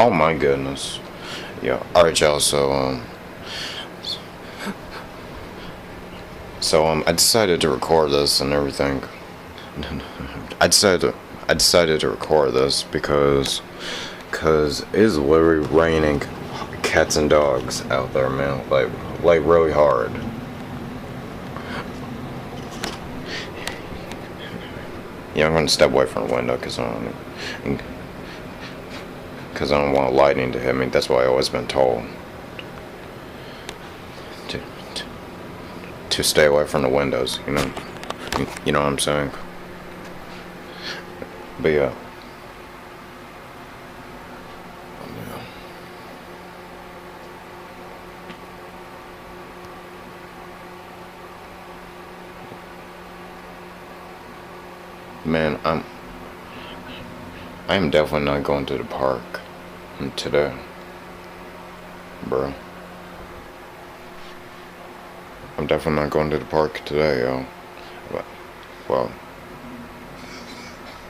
Oh my goodness. Yeah. Alright, y'all. I decided to record this and everything. I decided to, I decided to record this because it's literally raining cats and dogs out there, man. Like really hard. Yeah, I'm gonna step away from the window because I don't want lightning to hit me. That's what I always been told. To, to, to stay away from the windows, you know. You know what I'm saying? But yeah. Man, I am definitely not going to the park today, bro. I'm definitely not going to the park today, yo. But, well,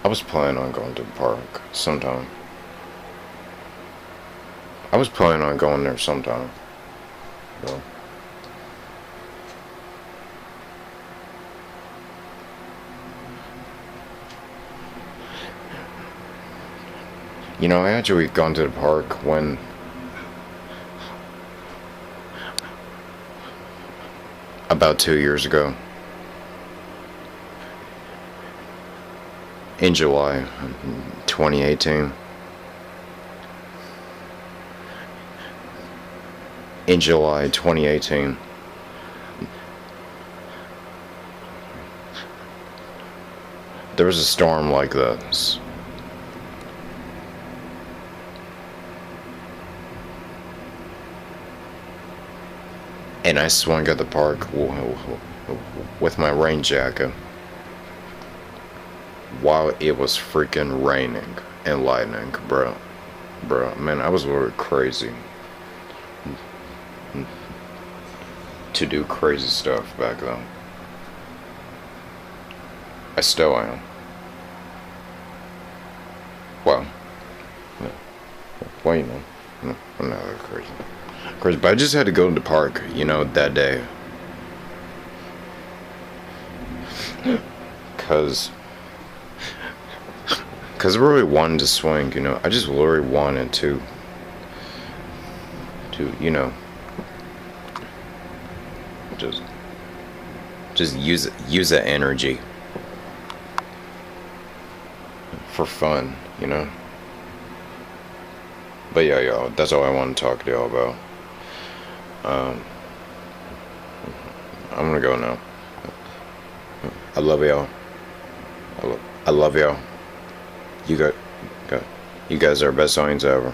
I was planning on going to the park sometime. I was planning on going there sometime. Well, you know, I actually gone to the park when about 2 years ago in July 2018. In July 2018. There was a storm like this. And I swung at the park with my rain jacket while it was freaking raining and lightning, bro. Bro, man, I was a little crazy to do crazy stuff back then. I still am. Well, well, you know, I'm not that crazy. Crazy, but I just had to go to the park, you know, that day. Cause I really wanted to swing, you know. I just really wanted you know, just use that energy for fun, you know. But yeah, y'all, that's all I want to talk to y'all about. I'm gonna go now. I love y'all. I love y'all. You guys are best audience ever.